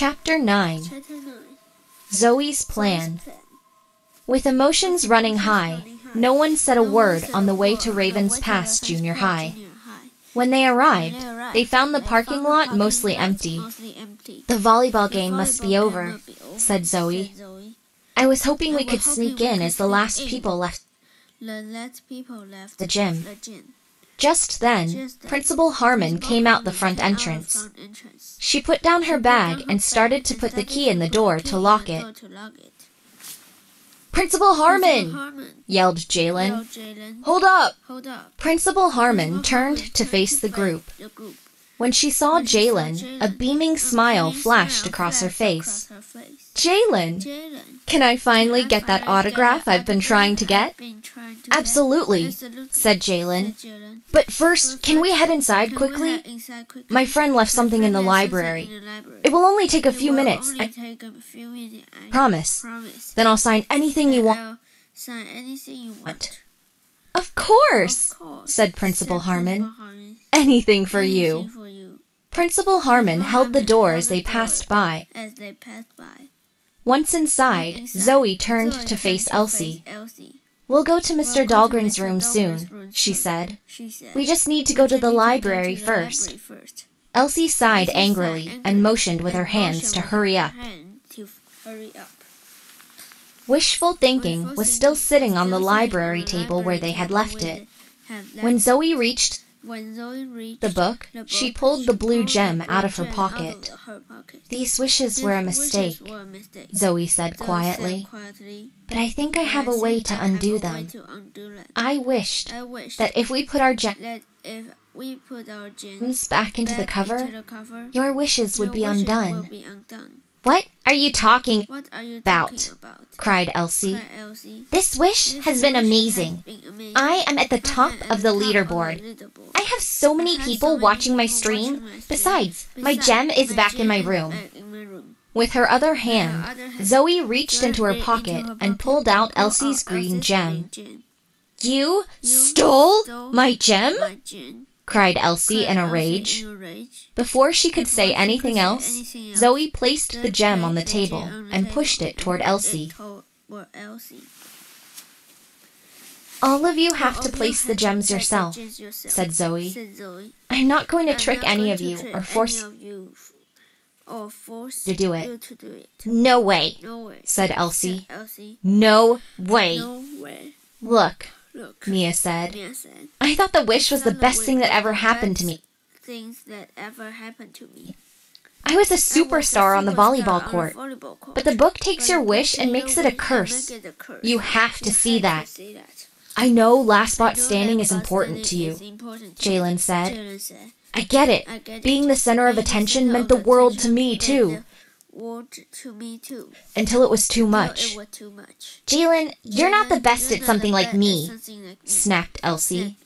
Chapter 9. Zoe's Plan. With emotions running high, no one said a word on the way to Raven's Pass Junior High. When they arrived, they found the parking lot mostly empty. "The volleyball game must be over," said Zoe. "I was hoping we could sneak in as the last people left the gym." Just then, Principal Harmon came out the front entrance. She put down her bag and started to put the key in the door to lock it. "Principal Harmon!" yelled Jalen. "Hold up!" Principal Harmon turned to face the group. When she saw Jalen, a beaming smile flashed across her face. "Jalen, can I finally get that autograph I've been trying to get?" "Absolutely," said Jalen. "But first, can we head inside quickly? My friend left something in the library. It will only take a few minutes. I promise. Then I'll sign anything you want." "Of course," said Principal Harmon. "Anything for you." Principal Harmon held the door as they passed by. Once inside, Zoe turned to face Elsie. "We'll go to Mr. Dahlgren's room soon," she said. "We just need to go to the library first." Elsie sighed angrily and motioned with her hands to hurry up. Wishful thinking was still sitting on the library table where they had left it. When Zoe reached the book, she pulled the blue gem out of her pocket. "These wishes were a mistake," Zoe said quietly. "But I think I have a way to undo them. I wished that if we put our gems back into the cover, your wishes would be undone." "What are you talking about?" cried Elsie. "This wish has been amazing. I am at the top of the leaderboard. I have so many people watching my stream. Besides, my gem is back in my room." With her other hand, Zoe reached into her pocket and pulled out Elsie's green gem. "You stole my gem?" cried Elsie in a rage. Before she could say anything else, Zoe placed the gem on the table and pushed it toward Elsie. "All of you have to place the gems yourself," said Zoe. "I'm not going to trick any of you or force you to do it." "No way," said Elsie. "No way." "Look," Mia said. "I thought the wish was the best thing that ever happened to me. I was a superstar on the volleyball court, but the book takes your wish and makes it a curse. You have to see that." "I know last spot standing is important to you," Jalen said. "I get it. Being the center of attention meant the world to me, too. Until it was too much." "Jalen, you're not the best at something like me," snapped Elsie.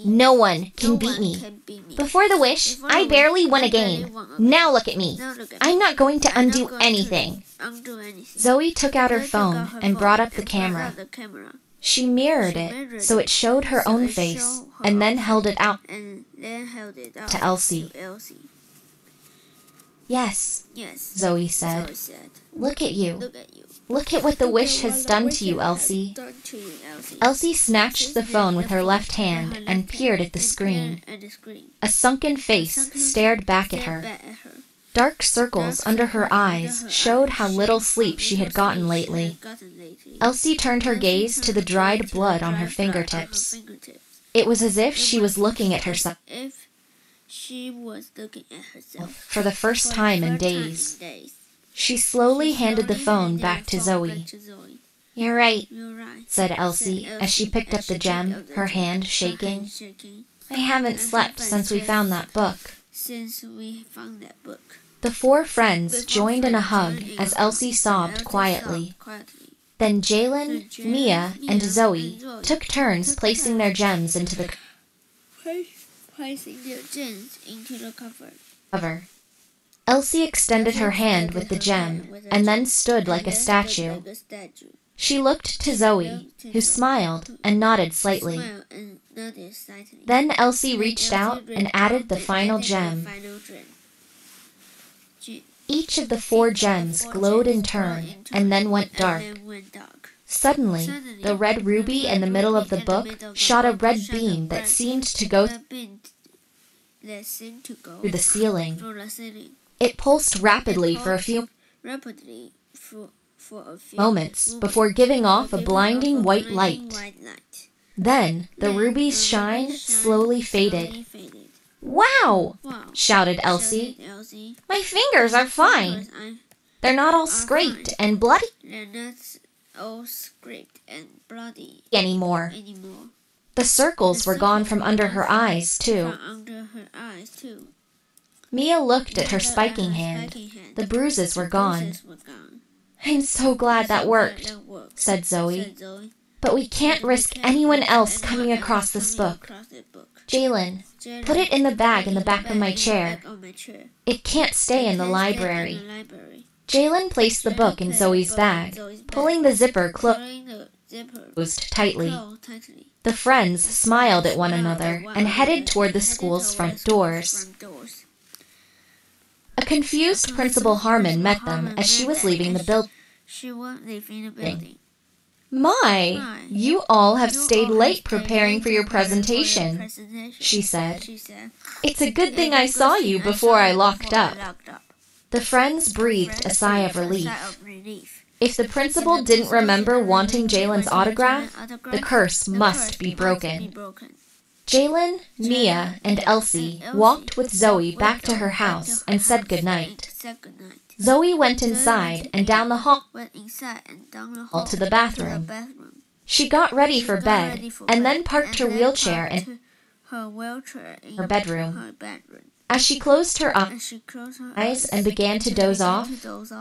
"No one can beat me. Before the wish, I barely won a game. Now look at me. I'm not going to undo anything." Zoe took out her phone and brought up the camera. She mirrored it so it showed her own face and then held it out to Elsie. Yes, Zoe said. "Look at you. Look at what the wish has done to you, Elsie." Elsie snatched the phone with her left hand and peered at the screen. A sunken face stared back at her. Dark circles under her eyes showed how little sleep she had gotten lately. Elsie turned her gaze to the dried blood on her fingertips. It was as if she was looking at herself for the first time in days. She slowly handed the phone back to Zoe. "You're right," said Elsie as she picked up the gem, her hand shaking. "I haven't slept since we found that book." The four friends joined in a hug as Elsie sobbed quietly. Then Jalen, Mia, and Zoe took turns placing their gems into the cover. Elsie extended her hand with the gem and then stood like a statue. She looked to Zoe, who smiled and nodded slightly. Then Elsie reached out and added the final gem. Each of the 4 gems glowed in turn and then went dark. Suddenly, the red ruby in the middle of the book shot a red beam that seemed to go through the ceiling. It pulsed rapidly for a few moments before giving off a blinding white light. Then, the ruby's shine slowly faded. "Wow!" shouted Elsie. "My fingers are fine. They're not all scraped and bloody anymore." The circles were gone from under her eyes, too. Mia looked at her spiking hand. The bruises were gone. "I'm so glad that worked," said Zoe. "But we can't risk anyone else coming across this book. Jalen, put it in the bag in the back of my chair. It can't stay in the library." Jalen placed the book in Zoe's bag, pulling the zipper closed tightly. The friends smiled at one another and headed toward the school's front doors. A confused Principal Harmon met them as she was leaving the building. "My, you all have stayed late preparing for your presentation," she said. "It's a good thing I saw you before I locked up." The friends breathed a sigh of relief. If the principal didn't remember wanting Jalen's autograph, the curse must be broken. Jalen, Mia, and Elsie walked with Zoe back to her house and said goodnight. Zoe went inside and down the hall to the bathroom. She got ready for bed and then parked her wheelchair in her bedroom. As she closed her eyes and began to doze off,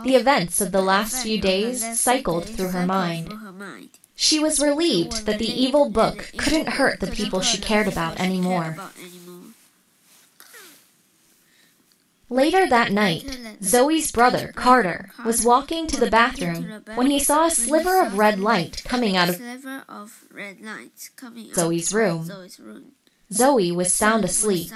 the events of the last few days cycled through her mind. She was relieved that the evil book couldn't hurt the people she cared about anymore. Later that night, Zoe's brother, Carter, was walking to the bathroom when he saw a sliver of red light coming out of Zoe's room. Zoe was sound asleep.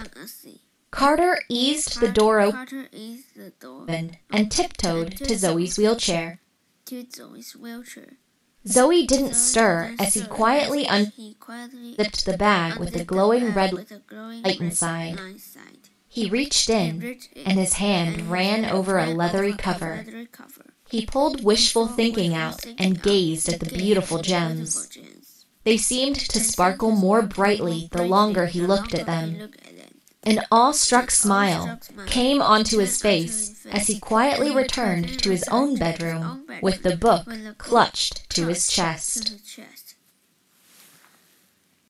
Carter eased the door open and tiptoed to Zoe's wheelchair. Zoe didn't stir as he quietly unzipped the bag with the glowing red light inside. He reached in, and his hand ran over a leathery cover. He pulled wishful thinking out and gazed at the beautiful gems. They seemed to sparkle more brightly the longer he looked at them. An awestruck smile came onto his face as he quietly returned to his own bedroom with the book clutched to his chest.